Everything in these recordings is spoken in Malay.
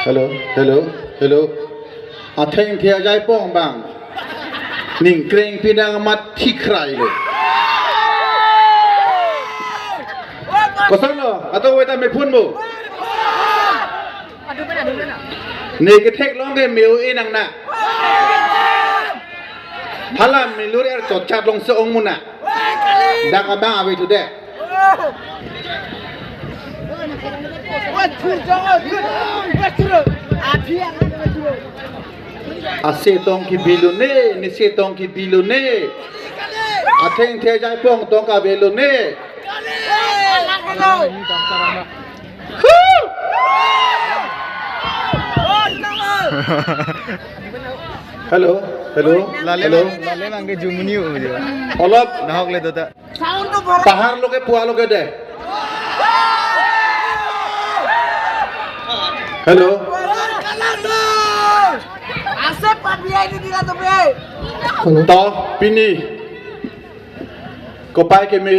hello. Atheng thia jai pong bang. Ning kreng pinang mat thikrai lo. Kosan lo, atau weta me phun mo. Ni ke thek long ke meu e nang na. Halam me lur er chot chat long se ong muna. Dak abang awe tu de. Asetong ki bilune, ni setong ki bilune. Atheng thia jai pong tong ka bilune. Hello. Lale nangke jumuni ujo. Olop Nahok le dota. pahar lo ke pua lo ke de. Hello. Asep papiya ini tidak tope. To pini. Ko pai ke me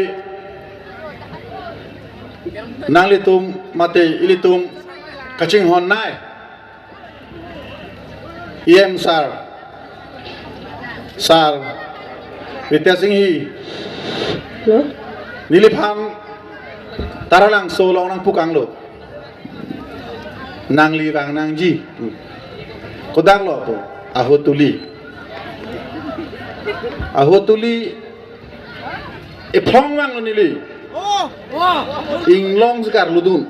nang litum mate ilitum kaching hon nai. Iem sar Vitya Singhi Nilipang taralang solong nang pukang lo nang liwang nang ji kodang lo po ahotuli epong wang lo nili inglong sekar ludun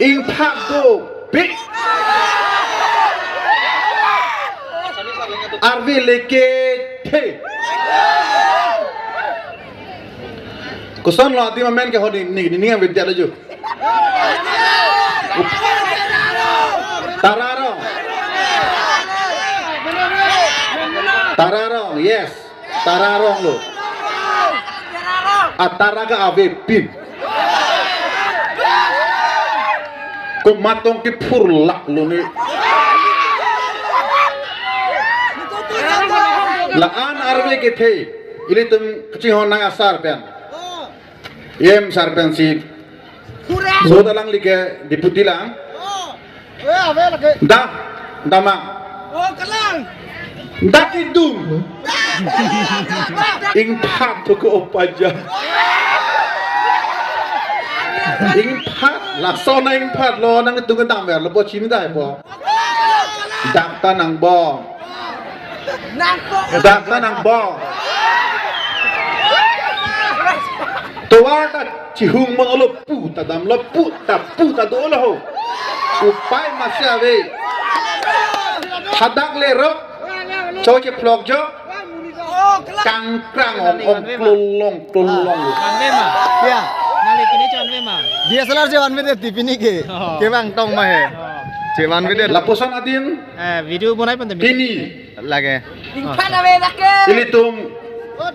ing pak go big arvi leke the kuson lo ati mamen ke hodi ni ang vidya laju tararong yes tararong lo ataraga ave pin ko matong ki purlak lo ni laan arve ke the ili tum kachihon nang asar pen yem sarpen si so dalang like deputy lang dama dakidum ing phat to ko opaja ing phat la so na ing phat lo nang tu kan dam ver lo po chi ni dai po dak ta nang boตัวก็ชิฮุงมังอลปูตาดำลปูตาโดละhoอุปายมาเสียเวทัดักเลรกโจจะพลอกโจกังกลางองกลุลงAnwe ma. Ya. Nale kini anwe ma. DSLR je anwe de tipini ke. Ke bang tong ma he. Je anwe de laposan adin video bonai pan kini lage. Ingkana be lake. ilitum Oh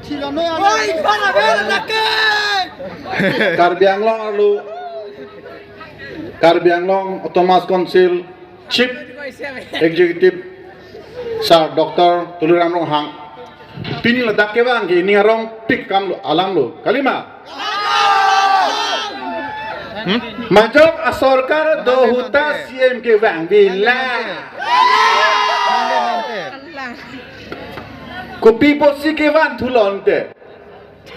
ingkana be lake. Karbianglong Thomas Council Chief Executive Sir Dr. Tuliramrong Hang Pini ladak ke bang ini arong pik kam lo alam lo kalima Majok asorkar do huta CM ke bang bila Kopi posi ke bang tulonte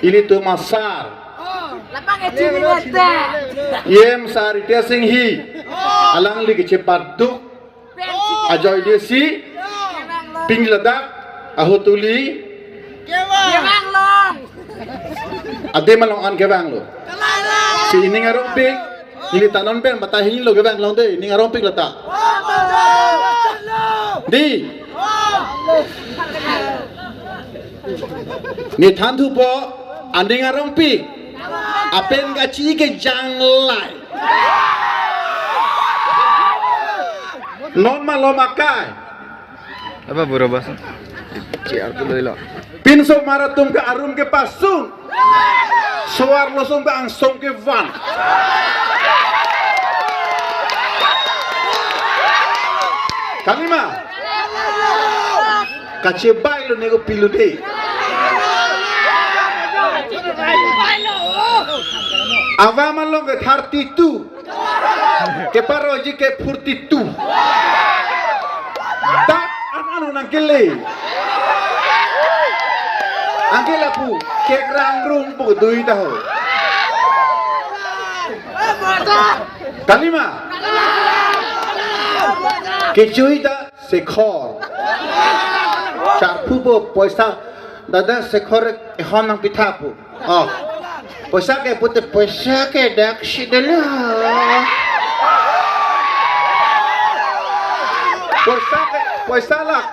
ini tu masar Lapang ecini ngete. Yem sar Vitya Singhi alang ligi cepat duk ajoy desi ping ladak ahotuli Kewang long. ade malongan kebang lo si ini ngarong pik ini tanon pen batahin lo kebang long de ini ngarong pik letak di ni thantu po ande ngarong pik apen gachi ke janglai non malomakai Apa buru bas? Ciar tu lo. pinso maratum ke arum ke pasung suar losong ke angsong ke van kalima kacebai lo nego pilu deh Ava malong ke 32. Ke paro ji ke 42. Tak anu nang kele. Angke lapu ke rang rung pu dui tahu. Kalima. Ke chui da sekhor. Char pu bo poisa dada sekhor ehon nang pithapu. Oh. Poisa ke dak sidela. Poisa lah.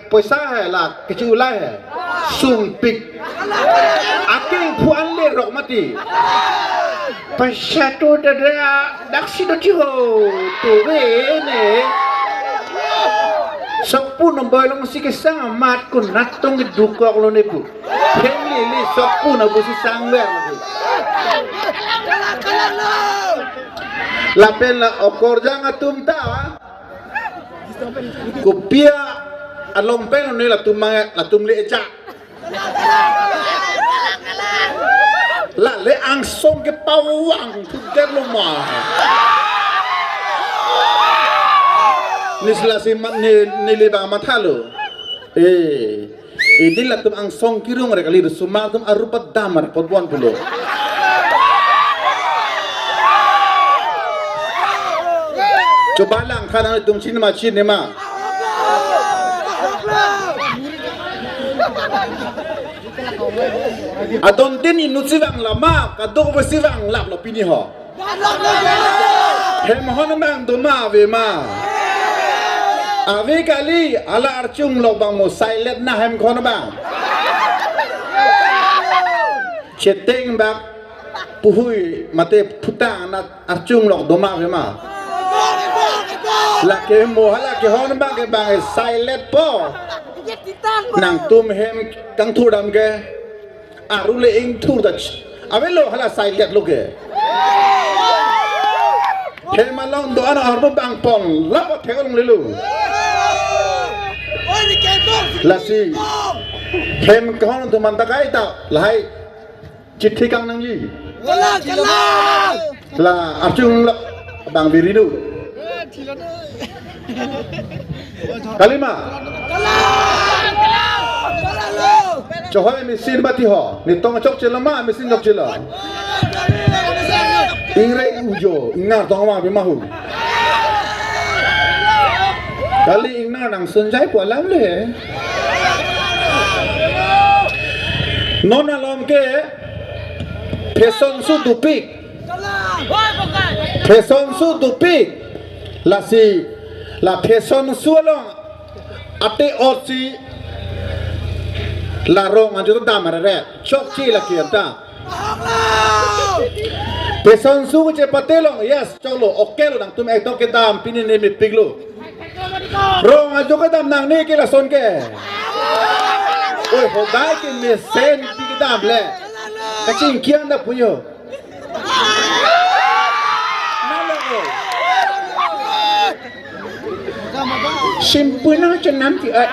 Poisa hai lah keculai hai. Sumpik. Aking puan le rok mati. Poisa tu dada dak sidela tu ne. Sapu nombor long si kesang mat kun natong dukok lo ne pu. Hemli li sapu na bu si sangwer lagi. Lapel la okor jang atum ta. Kopia along pen ni la tum le ja. La le ang song ke pawang tu ger lo ma. Ni selasi ni lebang mata lo. Ini lah tum ang song kirung mereka liru sumar tum arupat damar potbuan pulo. Coba lang kadang tum cini ma. Adon tin inusivang lama kadok bersivang lap lo pini ho. Hem hon bang doma ve ma. Avi kali ala arcung lo bang mo silent na hem kono bang. Cheteng bang puhui mate putang na arcung lo doma ve ma. Laki mo hala ke hon bang ke bang silent po. Nang tum hem kang thudam ke arule ing thudach. Ave lo hala silent lo ke. Kemalong doa na harbo bang pong lapat tegolong lelu. Lasi kem kahon tu mantakai ta lahai cithi kang nang ji. La arjung bang biridu. Kalima. Cohoi mesin bati ho, ni tong chok celama mesin chok cela. Ingre ujo, ingar tong ma bimahu. Kali ingar nang sunjai pu alam le. Non alom ke peson su dupik. Peson su dupik. La peson su along ate osi la rong anjo damar re. Chok chi la kianta. Peson su je patelong yes cholo okelo nang tum ek tok kedam pini ne mi piglo rong ajo kedam nang ne ke la son ke oi hodai ke me sen pigdam le kacing kian da puyo nalo simpuna chenam ti ai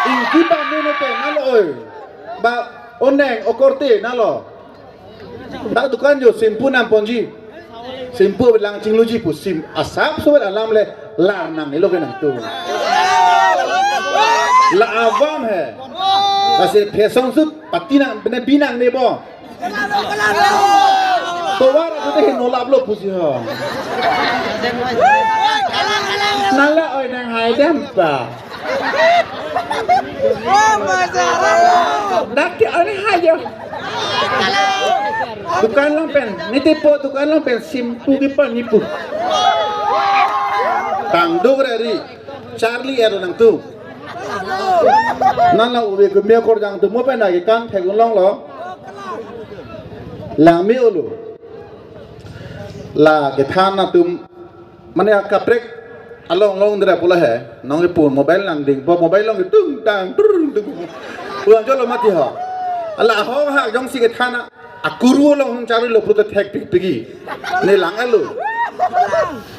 inki ba ne te nalo oi ba oneng okorte nalo. Tak tukan jo simpu nam ponji, simpu belang cingluji pu sim asap sobat alam le lanang ni loke nang tu. La avam hai, masih pesong su patinang benar binang ni bo. Towar tu teh nolap lo pusi ho. Nala oi nang hai dempa. Dak ke ane hai jo. Tukan lampen, ni tipu tukan lampen simpu kipan nipu. Tang dograri, Charlie ero nang tu. Nala ube kumia kor jang tu mo pen lagi kan tegun long lo. Lami ulu. La ketana tu mana kaprek along long dera pula hai. Nong ipun mobile nang ding, mobile long tung tang turun tung. Uang jolo mati ha. Allah ho ha jong si ketana. Akuru long cari lo putar tek pigi, ni lang elu.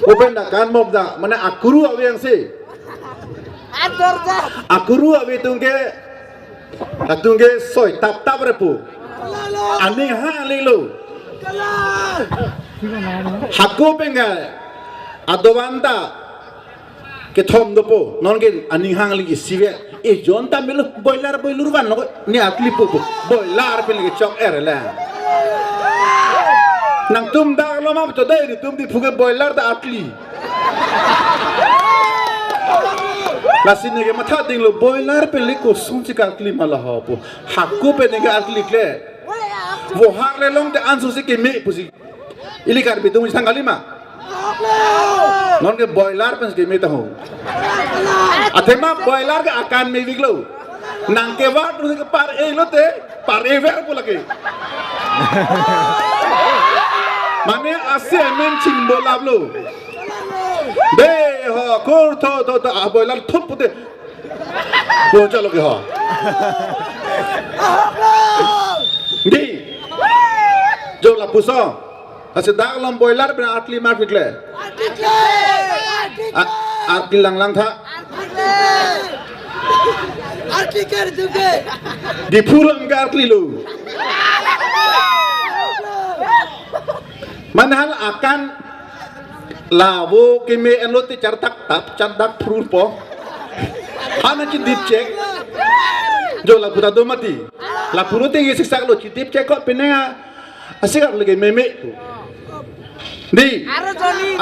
Open dah kan mob dah, mana akuru awe yang si. Akuru awe tungke soy tap repu. อันนี้ห้าเลยลูกหักกูเป็นไงอัดวันตาเกทอมดูปูนอนกันอันนี้ห้างเลยอีสิเวเอจอนตาเมลุบอยลาร์บอยลูร์วันนกนี่อัตลิปูบอยลาร์เป็นเลยช็อกเอร์แล้วนังตุ้มดาลมาบุตรได้ดิตุ้มดิฟุกบอยลาร์ดอัตลีลาสินเกมาท่าดิ่งลูบอยลาร์เป็นเลยก็สุนทรอัตลีมาละฮะปูหักกูเป็นเลยอัตลีเลยवो हार ले लोग ते आंसू से के में पुसी इली कर भी तुम संग आली मा नॉन के बॉयलर पंच के में तो हो अथे मा बॉयलर के आकार में विगलो नांग के वाट पुसी के पार ए लोते पार ए वेर बोला के माने आसे में चिंग बोला लो बे हो कोर तो बॉयलर थुप पुते वो चलो के हो di जो la puso ase dag lam boiler ben atli mar fikle atli lang tha atli ker duge di puram ga atli lu manhal akan lawo ke me enlote chartak tap chardak prur po hana ki dip check जो ला पुता दो मती ला पुरुते ये शिक्षा लो चितिप चेक को पिनेगा असिक लगे मेमे दी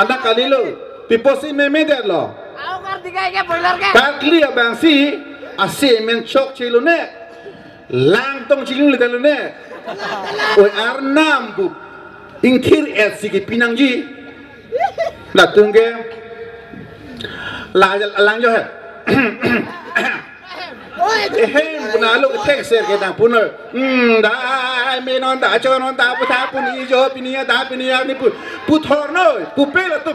अना कली लो पिपोसी मेमे दे लो आओ कर दिखाए क्या बॉयलर के काटली अबांसी असे मेन चोक चिलो ने लांग तोंग चिलो ले दलो ने ओय आर नाम बु इंखिर एसी की पिनंगजी ला तुंगे लांग जो है hey bunalu tek ser ke dang punol da me non da cho non da pu tha pu ni jo pi ni da pi ni ni pu thor no pu pe la tu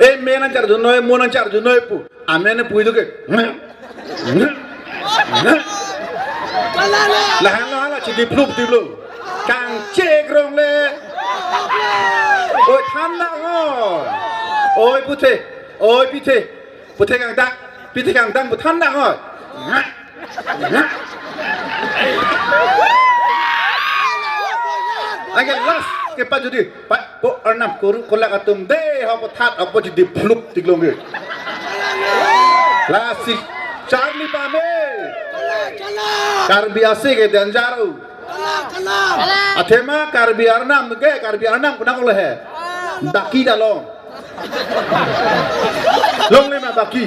e me nan char junoi mo nan char junoi pu ame ne pu du ke la la chi di plup di lu kang che grong le oi than la ngo oi pu the ôi pi the càng tăng một thân đang rồi anh cái last cái pa jadi pa bo enam kola katum de ha po that apa jadi plup tiglong ge last si Charlie pa me karbi ase ke danjaro athema karbi arnam kuna ko le daki dalong long lên mà baki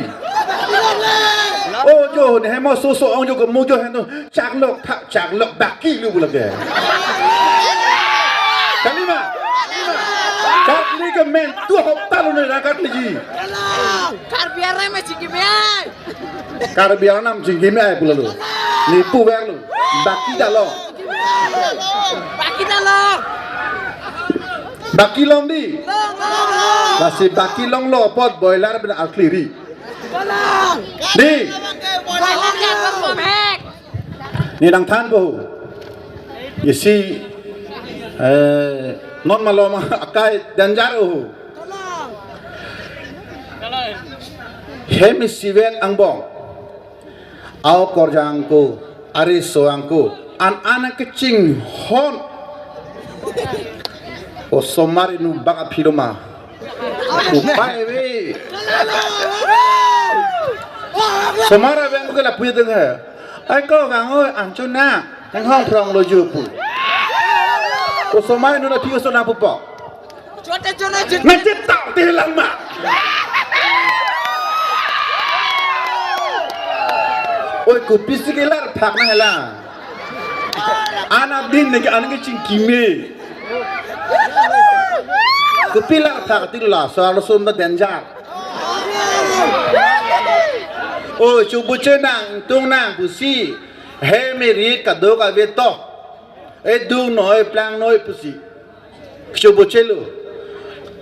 ô cho này hay mà số ông cho cầm mua cho hay nó chạc lộc baki luôn là kìa cái gì mà cắt đi cái men tua học ta luôn này là cắt gì biar mà chỉ kiếm ai biar nam chỉ kiếm ai pula lu ni pu vang lu baki dah lo baki long đi masih baki long lo pot boiler benar alkliri đi ni dang than po isi non malo ma akai danjar ho hemi sivet ang bong au korjang ko ari soang ko an anak kecing hon o somari nu baka phiroma upai we somara beng ko la puy deng ha ai ko gang oi an chona tang hong prong lo ju pu o somari nu na thi so na pu po chona na chit ta te lang ma oi ko pisikelar thak na hela ana din ne an ke ching kime Kupilah tak tilah soal sumber denjar. Oh cubu cenang tung nang pusi, hemirit kado kaveto, dung noi plang noi pusi, cubu celu.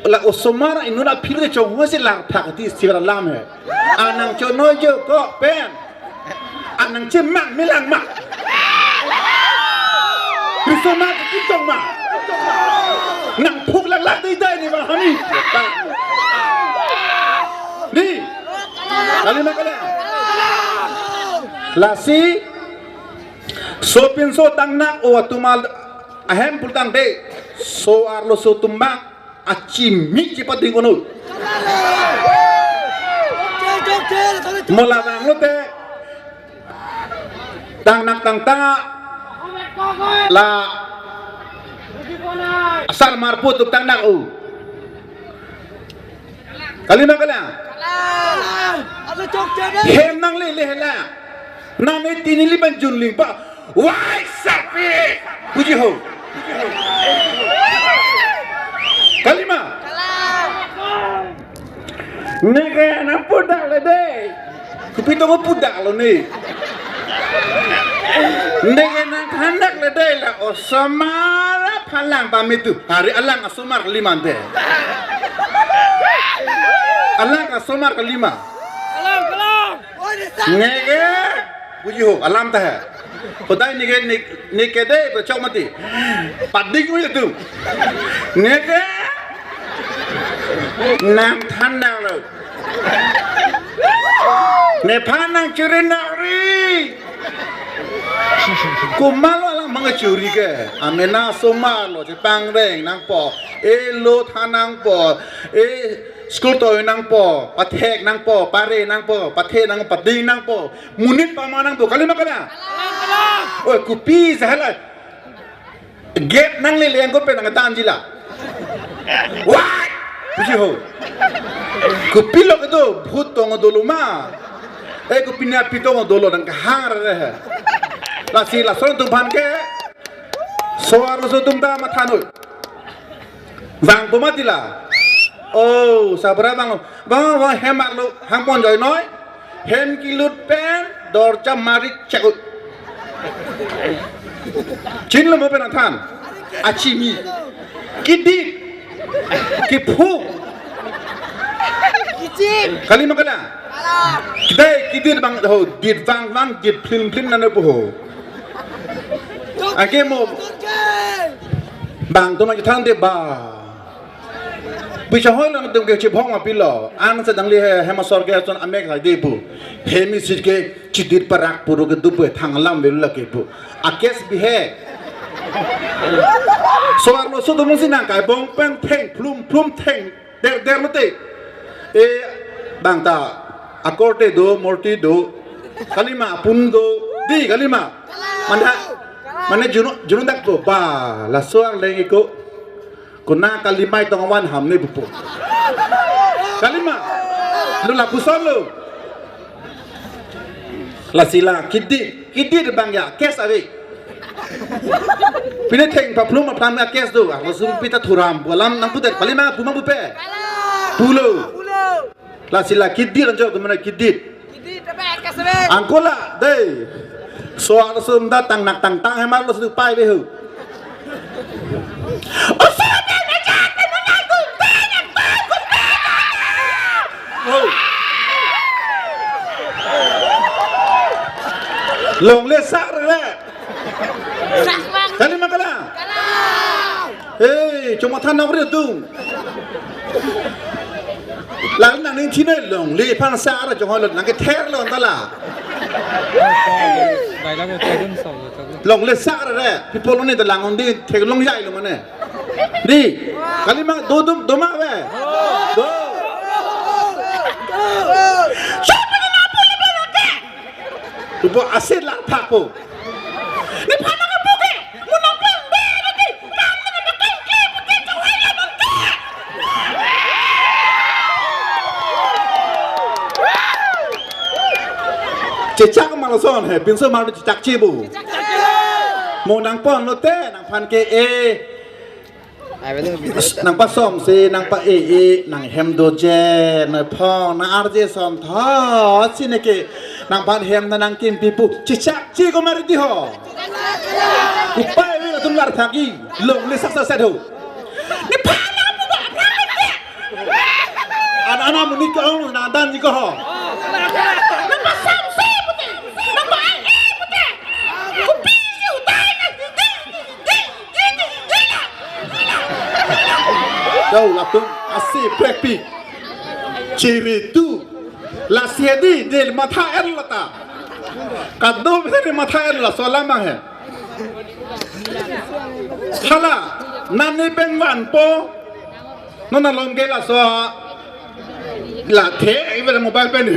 Olah osomara inuna pilih cong masih lang tak ti siapa lam he. Anang conoi jo kok pen, anang cemak milang mak. Osomara kitong mak. Nang phuk lak dai ni mah ni. Ni. Kali nak kali. lasi sopin so tang nak o tumal ahem pultang de so arlo so tumbang acimi cepat dingunul mula tang lo te tang nak tang tanga la asal marput tuk tang nak u kalima kalang hem nang le le la nang e tinili ban junling pa wai sapi puji ho kalima nege na pudak le de kupito mo pudak lo ni nege na kandak le de la osamara phalang pamitu hari alang asumar limante alang asumar kelima nege puji ho alam ta hai khudai nege de bachau mati padik wi tu nege nam than na lo ne phanang chirinari kumalo alang mga churi ke amena somalo je pang reng nang po elo thanang po school toy nang po pathek nang po pare nang po pathe nang pading nang po munit pamanang po kalima kana oi kupi sahala gate nang le leng ko pe nang tan jila wai puji ho kupi lo to bhut tong doluma kupi na pitong dolo nang hang re la si la son tum ban ke so ar so tum da mathanoi vang pomatila oh sabra bang bang hemak lo hampon joy noi hem kilut pen dor cham mari chakut chin lo mo pen than achimi kidit kipu Kicip. kalima kala kidai kidit bang ho dit vang dit plim nan po ho ake mo bang to ma thang de ba bisa hoi lang tung ke chip hong ma pilo an sa dang le he ma sor ke chon amek la de bu he mi sit ke chidit parak puro ke dupe thang lam bel la ke bu akes bi he so ar lo so do mo sinang kai bong pen theng plum theng der lo te bang ta akorte do morti do kalima pun do di kalima mana junun dak po ba la soang leng iko kuna kalimai tongawan ham ne bupo kalima lu la puson lu la sila kidit bang ya kes ave pine theng pa plum ma plam ya kes do la su pita thuram bolam nang putet kalima puma bupe pulo la sila kidit anjo mana kidit angkola dei soal sum datang nak tang hemat lo su pai be hu long le sak re kalima kala cuma than nong ri tu lang nang ni chine long le phan sa ra jong hol nang ke ther lo ta la long le sak re people ni ta lang on di thek long yai lo mane di kalima do ma ve do Ibu asyik lah tak po. Ni mana ke buke? Munang pembe lagi. Kamu nak kengke buke cawaya buke. Cecak malason he, pinso malu cecak cibu. Mau nang pon lo te, nang pan ke nang pa som si nang pa nang hem do je nang pon nang arje som tha sine ke nang pan hem nang kim pipu cicak ci ko mari di ho upai wi tun lar thaki long le sak sa do ni pana bu ba ana mu ni ko ong na dan ni ko ho nang pa som si pute nang pa pute ku pi siu dai na đâu là tung assez prepi chiri tu la siedi del matha el lata kaddo bhai matha la sola mang hai hala nani pengwan po nona lomge la so la the even mobile pen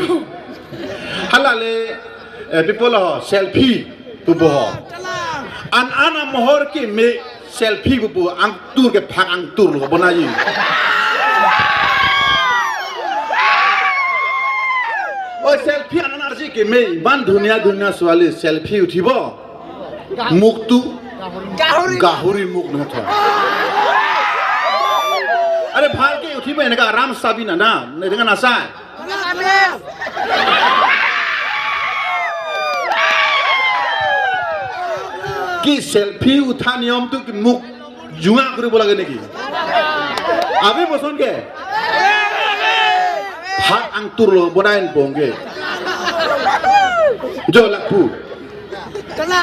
hala le people selfie tu bo an ana mohor ki me selfie bu ang tur ke phak ang tur lo bona yi o selfie an arji ke me ban dunia swale selfie uthibo muk tu gahuri muk na tha are bhal ke uthibo enaka aram sabi na ne dengan asa ki selfie utha niyom tu ki muk junga koribo lage neki abe boson ke hak ang turlo bonain bongge jo lakpu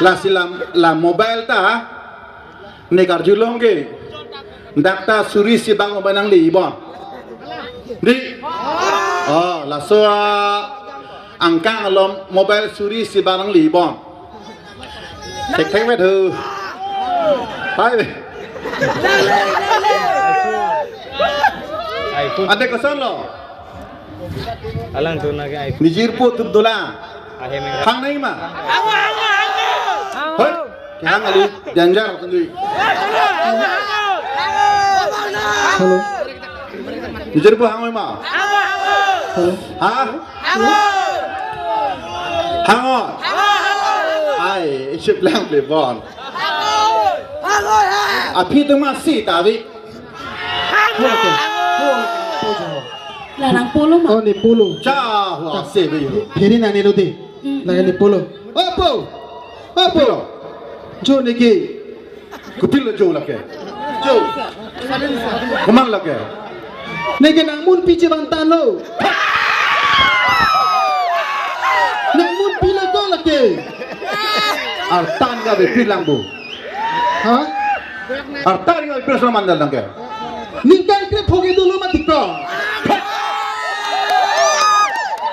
la silam la mobile ta negar julongge dakta suri si bang banang li bon di la so angkang alom mobile suri si bang li bon Take me to Hai Ada kesan lo Alang tu nak iPhone. Nijir po tup dola Hang nahi ma Hoi Hang ali Janjar tunggu Halo Nijir po hang ma Halo Ha Hang o Ai Iship lang play ball aphit tu masih tapi Larang polo mah. Oh ni polo. Cah, wah sebe yo. Phiri na ni roti. Laga ni polo. Opo. Opo. Jo ni ki. Kupil lo jo lake. Jo. Kumang lake. Ni ki namun piche bang tano. Namun pila ko laki. Artan ka be pilang bu. Ha? Artan ka be pilang mandal lake. Ningkan kre phoge dulu mati ko.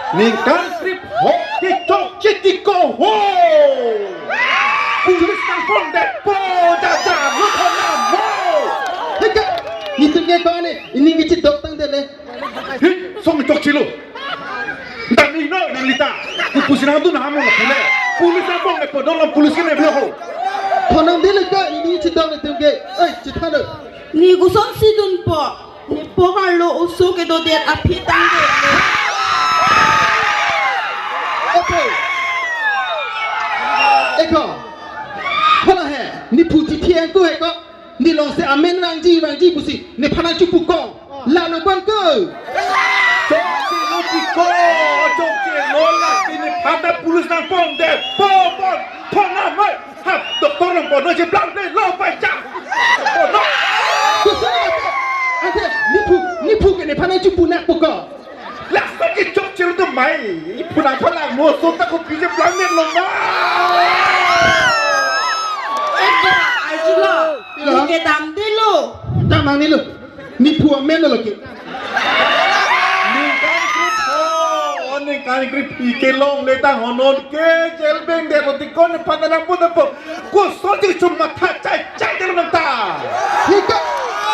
Ningkan trip hok tiktok citiko ho. Pulis kampung depo jaja lukona mo. Heka. Ni tu ke ko ni. Ini ki cit dok tang dele. Hi, song tok cilo. Dan ni no nan lita. Ku pusina tu na hamu na pule. Pulis kampung depo dalam pulis kene belo ho. Khonam dele ka ini cit dok tu ke. Oi cit halo. Ni guson sidun po. Ni po harlo uso ke do dia aphit tang de. Opo. Eko. Hola hai. Ni puji thian ko hai ko. Ni long se amen rang ji pusi. Ni phana chu pu ko. La no kwan ko. Jokci lutiko, jokci lola ini pada pulis kampung depo bon. Pona mai. Hap doktor nang bono je blang de lo pai cha. Bono. Ate ni pu ke ni phana chu pu nak pu ko. Las pergi jokci lu tu mai. Punang punang musuh tak ku pije blang de lo ma. Ajulo. Ni ke dam de lo. Tak mang ni lu. Ni pu amen lo ke. Ningkan grip ike long le tang honon ke jel beng de lutiko ni pada nang pun depo. Ku soji cuma cai de lo nang ta. Hika.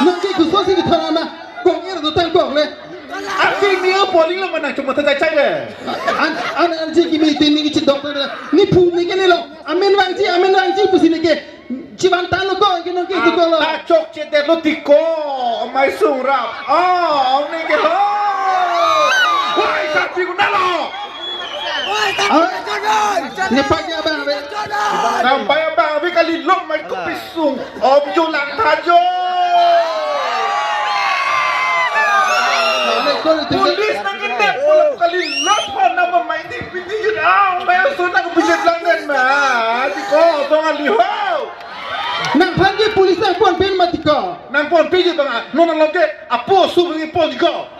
Nang ke ku so si ki thara na. Kong er do tang kong le. Aki ni bowling lo mana cuma cai le. An ji ki mi tin ni ki cit doktor ni pu ni ke ni lo. Amen wang ji pusi ni ke. Jiwan tan lo ko ke nang ke tu ko lo. Ta chok che de lutiko mai sung rap. Oh ni ke lo. Woi sapi ku nalo. Ni pagi abang be. Sampai abang bi kali lom mai ku pisung. Om jo lang tajo. Polis nang gede pula kali lom nama mai di pinti jud au. Mai su nak bijak London ma. Di ko tong ali ho. Nang pagi polis nang pon pen mati ko. Nang pon piji tong non nang loke apo su ni pon di ko.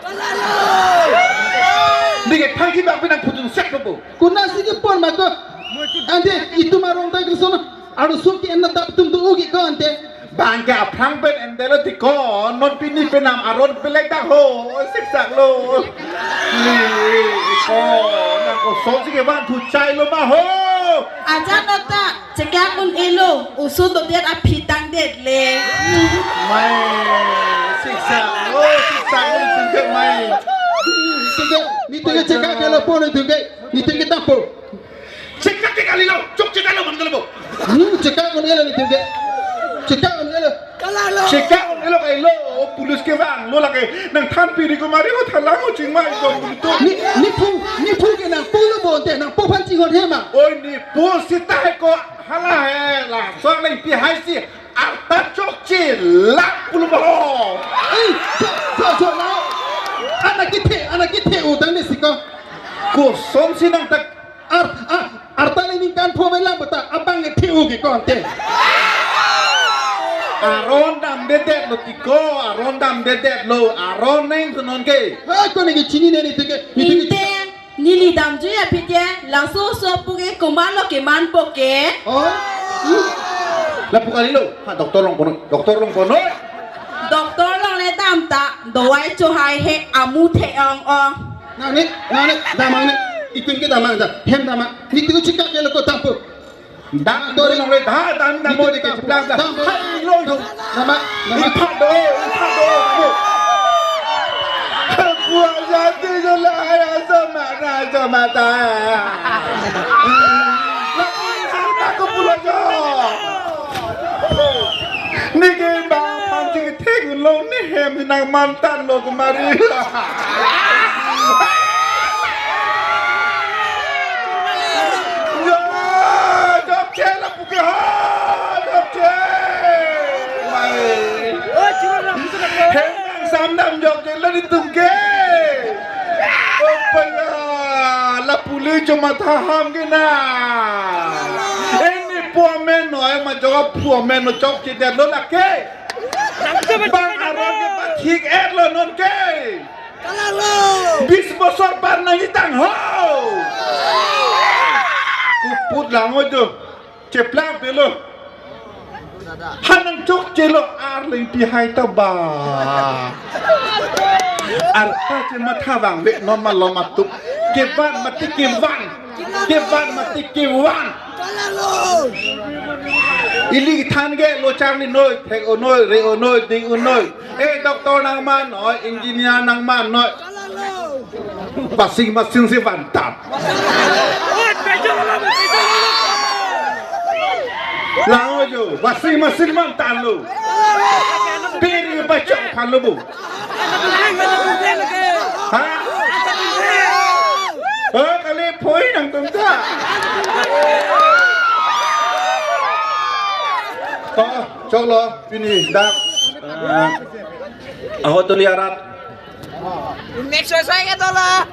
Dige pagi bang pinang putun sek ko. Kuna sige pon ma ko. Ante itu marong ta ko sono. Aru sum ki enna tap tum tu ugi ko ante. Bangga prang ben endelo di ko non pini penam aron pelek dah ho sek sak lo. Ni ko nang ko so sige ban tu chai lo ma ho. อาจารย์ดอกตาจะแก้คุณเอโลอุสุตัวเดียดอภิตังเด็ดเลย ไม่ศึกษาโอ้ศึกษาไม่ถึงกันไม่ ni tengah cakap kalau pun itu ke ni tengah tampol cakap kali lo cuk cakap lo mana lo cakap con ele ni tengah cakap con ele cakap lo kali lo polis ke bang lo lagi nang than piri ko mari ko thalang ko ching mai ko tu ni pu ke nang pu lo bon te nang pu phan chi ko the ma oi ni pu sita ko hala he la so lai pi hai si arta chok chi la pulu bo ei cho lao anak kita utang ni siko ko som sinang tak arta ni kan phu mai lam bata abang ke thiu ke kon te aron dam dedet lo tiko aron dam dedet lo aron neng tunon ke ha ko ni chini ni tengah Ninte nili dam ju ya pitye langsung so puke kumalo ke man poke oh la pu kali lo ha doktor long kono doktor long le dam ta dowai cho hai he amu the ong ong nah ni damang ni ikun ke damang da hem damang ni tu cakap kalau ko tampol dam do long le da dam mo de ke plang da hai lo yo nama ni pha do Gua jadi jelah ya sama ta. Lah aku pulang jo. Ni ke bang pancing thing lo ni hem nang mantan lo kemari. Yo, job chela puke ha. Job chela. Mai. Oh, hem samdam job chela ni tungke. Opaya la puli cuma taham ke na. Ini puamen no ay majoga puamen no chok kita lo nak ke. Bang aron ke patik lo non ke. Bis bosor par nangi tang ho. Kuput lang ojo. Ceplang pelo. Hanang chok celo arling pihai taba. Arta cuma thawang be normal lo matup. Kevan mati kevan mati kevan. Ili than ge lo chang ni noi thek o noi re o noi ding o noi. Doktor nang man noi engineer nang man noi. Masing-masing si mantap. Lao jo, masing-masing mantap lo. Piri baca kan lo bu. Ha? Kali poin nang tungka. Cok lo, ini dak. Aku tu liarat. Next saya ke tola.